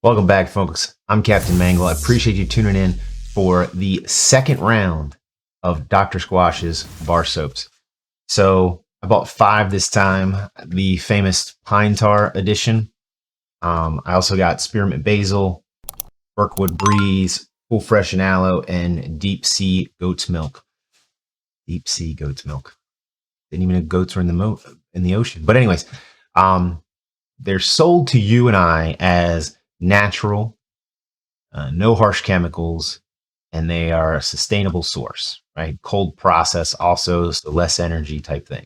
Welcome back, folks. I'm Cptn-Mangol. I appreciate you tuning in for the second round of Dr. Squatch's bar soaps. So I bought 5 this time, the famous Pine Tar edition. I also got Spearmint Basil, Birkwood Breeze, Cool Fresh and Aloe, and Deep Sea Goat's Milk. Deep Sea Goat's Milk. Didn't even know goats were in the ocean. But anyways, they're sold to you and I as natural, no harsh chemicals, and they are a sustainable source, right? Cold process also, so less energy type thing.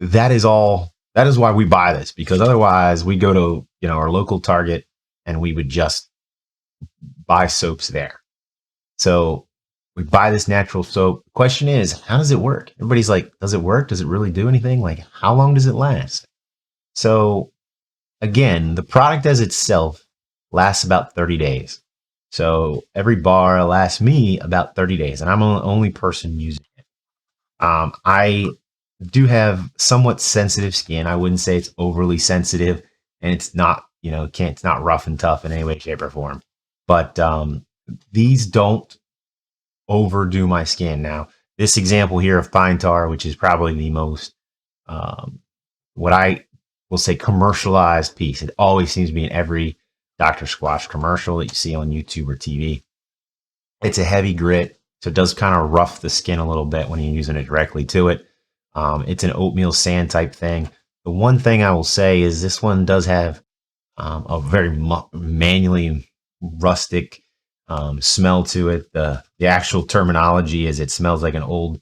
That is all. That is why we buy this, because otherwise we go to our local Target and we would just buy soaps there. So we buy this natural soap. The question is, how does it work? Everybody's like, does it work? Does it really do anything? Like, how long does it last? So again, the product as itself lasts about 30 days. So every bar lasts me about 30 days, and I'm the only person using it. I do have somewhat sensitive skin. I wouldn't say it's overly sensitive, and it's not, it's not rough and tough in any way, shape, or form. But these don't overdo my skin. Now, this example here of Pine Tar, which is probably the most, what I will say, commercialized piece. It always seems to be in every Dr. Squatch commercial that you see on YouTube or TV. It's a heavy grit, so it does kind of rough the skin a little bit when you're using it directly to it. It's an oatmeal sand type thing. The one thing I will say is this one does have a very manually rustic smell to it. The actual terminology is it smells like an old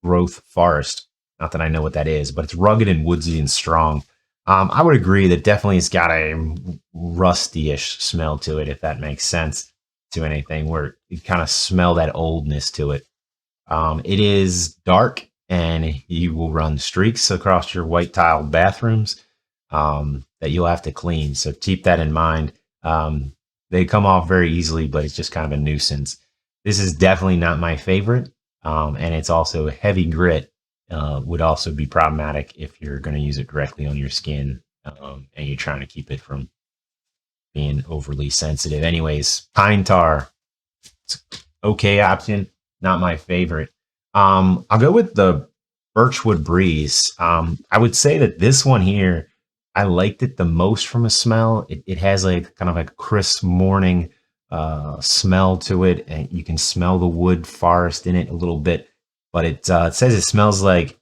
growth forest. Not that I know what that is, but it's rugged and woodsy and strong. I would agree that definitely it's got a rusty-ish smell to it, if that makes sense to anything, where you kind of smell that oldness to it. It is dark, and you will run streaks across your white tiled bathrooms that you'll have to clean. So keep that in mind. They come off very easily, but it's just kind of a nuisance. This is definitely not my favorite, and it's also a heavy grit. Would also be problematic if you're going to use it directly on your skin and you're trying to keep it from being overly sensitive. Anyways, Pine Tar, it's okay option, not my favorite. I'll go with the Birchwood Breeze. I would say that this one here, I liked it the most from a smell. It has like kind of like a crisp morning smell to it, and you can smell the wood forest in it a little bit. But it says it smells like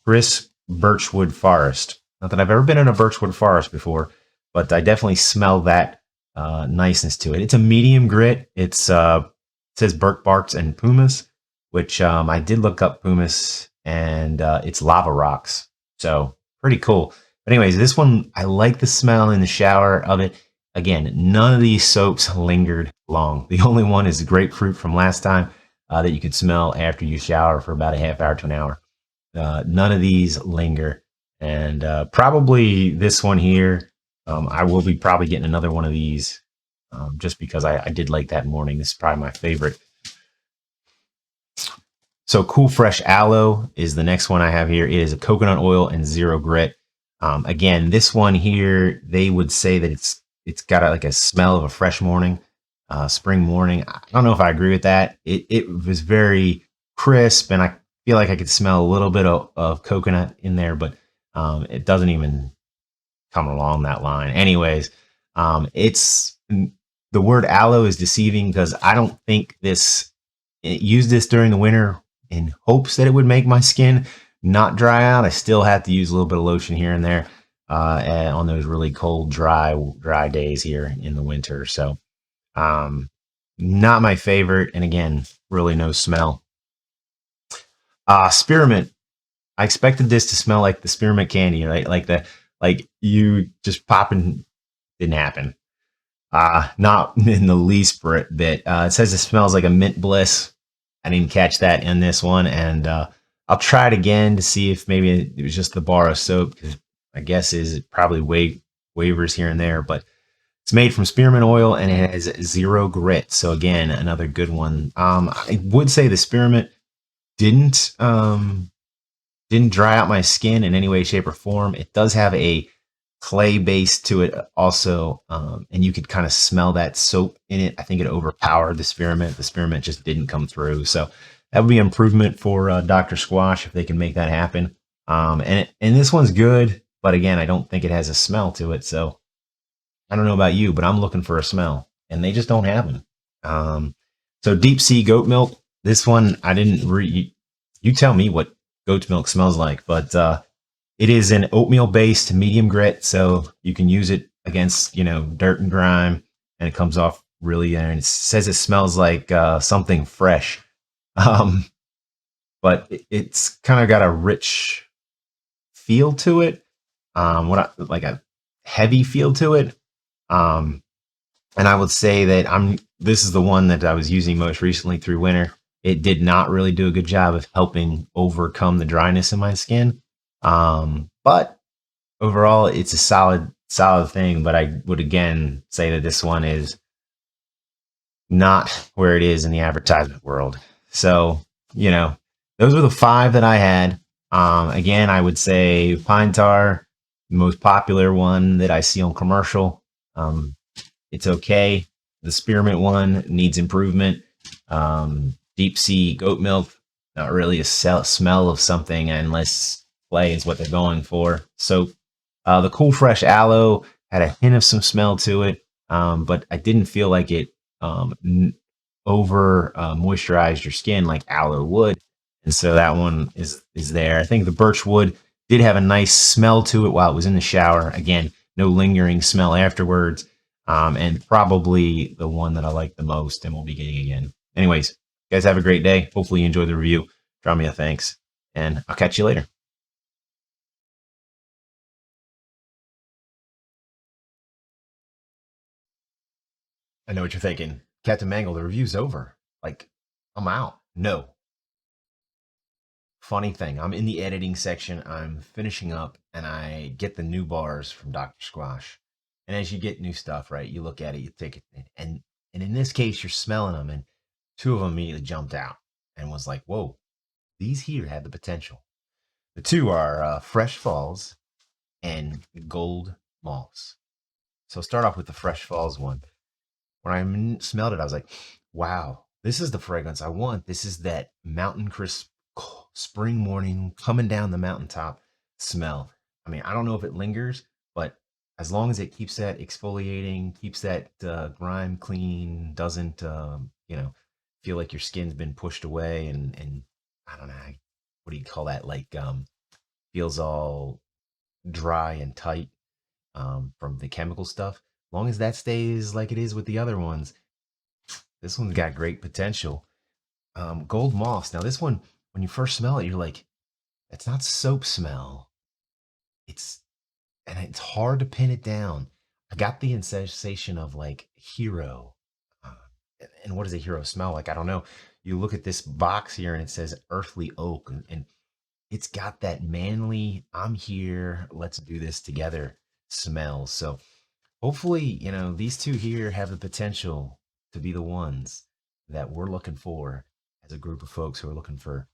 crisp birchwood forest. Not that I've ever been in a birchwood forest before, but I definitely smell that niceness to it. It's a medium grit. It says birch barks and pumice, which I did look up pumice, and it's lava rocks. So pretty cool. But anyways, this one, I like the smell in the shower of it. Again, none of these soaps lingered long. The only one is the grapefruit from last time. That you can smell after you shower for about a half hour to an hour. None of these linger. And probably this one here, I will be probably getting another one of these just because I did like that morning. This is probably my favorite. So Cool Fresh Aloe is the next one I have here. It is a coconut oil and zero grit. Again, this one here, they would say that it's got like a smell of a fresh morning. Spring morning. I don't know if I agree with that. It was very crisp, and I feel like I could smell a little bit of coconut in there, but it doesn't even come along that line. Anyways, it's the word aloe is deceiving because I don't think use this during the winter in hopes that it would make my skin not dry out. I still have to use a little bit of lotion here and there on those really cold, dry days here in the winter. So not my favorite, and again, really no smell. Spearmint. I expected this to smell like the spearmint candy, right? Like you just popping. Didn't happen. Not in the least bit. It says it smells like a mint bliss. I didn't catch that in this one, and I'll try it again to see if maybe it was just the bar of soap, because my guess is it probably wavers here and there, but it's made from spearmint oil and it has zero grit. So again, another good one. I would say the spearmint didn't dry out my skin in any way, shape, or form. It does have a clay base to it also, and you could kind of smell that soap in it. I think it overpowered the spearmint. The spearmint just didn't come through. So that would be an improvement for Dr. Squatch if they can make that happen. And this one's good, but again, I don't think it has a smell to it. So I don't know about you, but I'm looking for a smell, and they just don't have them. So deep sea goat milk. This one I didn't read. You tell me what goat's milk smells like, but it is an oatmeal based medium grit, so you can use it against dirt and grime, and it comes off really. And it says it smells like something fresh, um, but it's kind of got a rich feel to it. Like a heavy feel to it. Um, and I would say that this is the one that I was using most recently through winter. It did not really do a good job of helping overcome the dryness in my skin. But overall, it's a solid thing. But I would again say that this one is not where it is in the advertisement world. So, those were the 5 that I had. Again, I would say pine tar, the most popular one that I see on commercial. It's okay. The spearmint one needs improvement. Deep sea goat milk, not really a smell of something unless clay is what they're going for. So the cool fresh aloe had a hint of some smell to it, but I didn't feel like it over moisturized your skin like aloe would. And so that one is there. I think the birch wood did have a nice smell to it while it was in the shower. Again, no lingering smell afterwards. And probably the one that I like the most and we'll be getting again. Anyways, guys, have a great day. Hopefully you enjoyed the review. Drop me a thanks, and I'll catch you later. I know what you're thinking. Cptn-Mangol, the review's over. Like, I'm out. No. Funny thing, I'm in the editing section. I'm finishing up, and I get the new bars from Dr. Squash. And as you get new stuff, right, you look at it, you take it, and in this case, you're smelling them, and 2 of them immediately jumped out and was like, whoa, these here have the potential. The 2 are Fresh Falls and Gold Moss. So start off with the Fresh Falls one. When I smelled it, I was like, wow, this is the fragrance I want. This is that mountain crisp spring morning coming down the mountaintop smell. I mean, I don't know if it lingers, but as long as it keeps that exfoliating, keeps that grime clean, doesn't, feel like your skin's been pushed away and I don't know, what do you call that? Like, feels all dry and tight from the chemical stuff. As long as that stays like it is with the other ones, this one's got great potential. Gold moss. Now this one, when you first smell it, you're like, it's not soap smell. It's hard to pin it down. I got the sensation of like hero. Uh, and what does a hero smell like? I don't know. You look at this box here and it says earthly oak, and it's got that manly, I'm here, let's do this together smell. So hopefully, these 2 here have the potential to be the ones that we're looking for as a group of folks who are looking for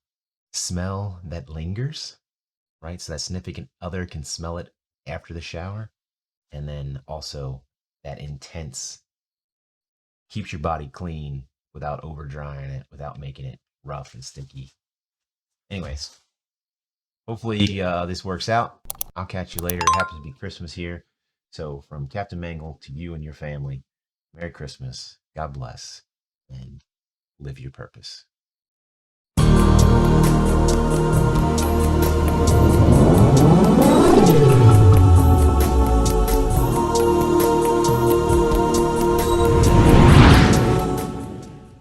smell that lingers, right? So that significant other can smell it after the shower. And then also that intense keeps your body clean without over drying it, without making it rough and sticky. Anyways, hopefully this works out. I'll catch you later. It happens to be Christmas here. So from Cptn-Mangol to you and your family, Merry Christmas. God bless. And live your purpose.